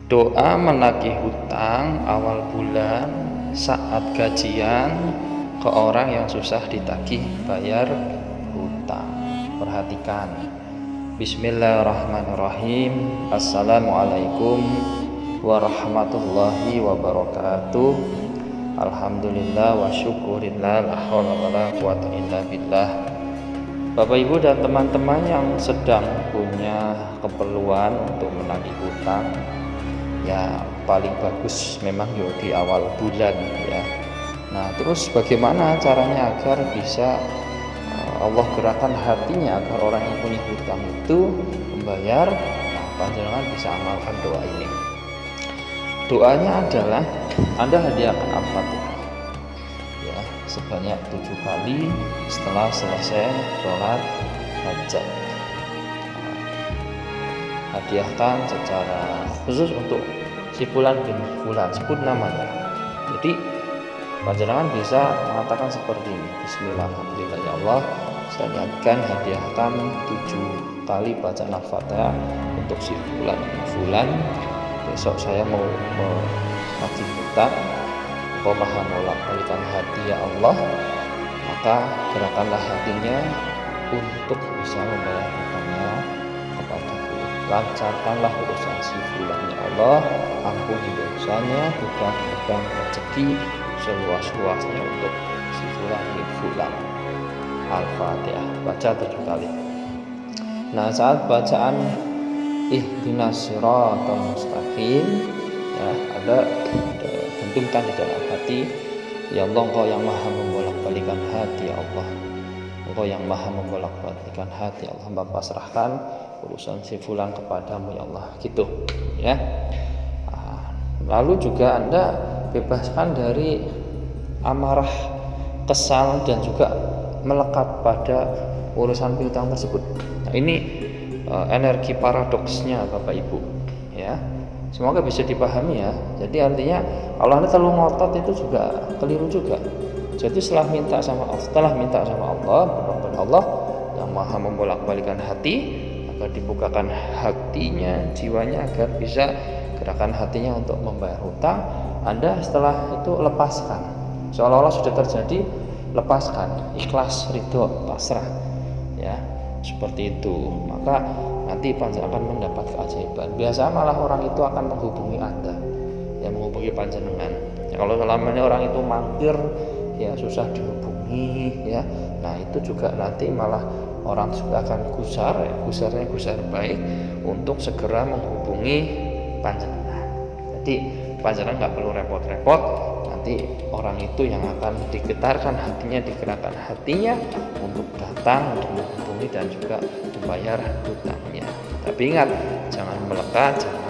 Doa menagih hutang awal bulan saat gajian ke orang yang susah ditagih bayar hutang. Perhatikan. Bismillahirrahmanirrahim. Assalamualaikum warahmatullahi wabarakatuh. Alhamdulillah wa syukurillah, la haula wala quwata illa billah. Bapak Ibu dan teman-teman yang sedang punya keperluan untuk menagih hutang, ya paling bagus memang di awal bulan ya. Nah, terus bagaimana caranya agar bisa Allah gerakkan hatinya agar orang yang punya hutang itu membayar? Nah, panjenengan bisa amalkan doa ini. Doanya adalah Anda hadiahkan Al-Fatihah ya sebanyak 7 kali setelah selesai sholat hajat. Hadiahkan secara khusus untuk si fulan bin fulan, sebut namanya. Jadi panjenengan bisa mengatakan seperti ini: Bismillah, alhamdulillah ya Allah, saya niatkan hadiahkan 7 kali bacaan Al-Fatihah untuk si fulan bin fulan. Besok saya mau menagih hutang, Engkau Maha melapangkan hati ya Allah, maka gerakanlah hatinya untuk bisa membayar hutangnya kepadaku. Lancarkanlah urusan si fulan ya Allah, ampuni dosanya, bukakan rezeki seluas-luasnya untuk si fulan bin fulan. Al-Fatihah baca 7 kali. Nah, saat bacaan ihdinas siratal mustaqim ya, ada dentumkan di dalam hati, ya Allah, Engkau yang maha membolak-balikan hati ya Allah, Engkau yang maha membolak-balikan hati ya Allah, Bapak serahkan urusan si fulan kepadamu ya Allah, gitu ya. Lalu juga Anda bebaskan dari amarah, kesal, dan juga melekat pada urusan piutang tersebut. Nah, ini energi paradoksnya Bapak Ibu ya, semoga bisa dipahami ya. Jadi artinya kalau Anda terlalu ngotot itu juga keliru juga. Jadi setelah minta sama Allah, berdoa Allah yang maha membolak-balikan hati, agar dibukakan hatinya, jiwanya, agar bisa gerakan hatinya untuk membayar hutang. Anda setelah itu lepaskan, seolah-olah sudah terjadi, lepaskan, ikhlas, ridho, pasrah ya, seperti itu. Maka nanti panjenengan akan mendapat keajaiban. Biasa malah orang itu akan menghubungi Anda, yang menghubungi panjenengan ya. Kalau selama ini orang itu mangkir ya, susah dihubungi ya, nah itu juga nanti malah orang juga akan gusarnya gusar baik untuk segera menghubungi panjenengan. Jadi panjenengan nggak perlu repot-repot, nanti orang itu yang akan digetarkan hatinya, digerakkan hatinya untuk datang, untuk menghubungi dan juga membayar hutangnya. Tapi ingat, jangan melekat, jangan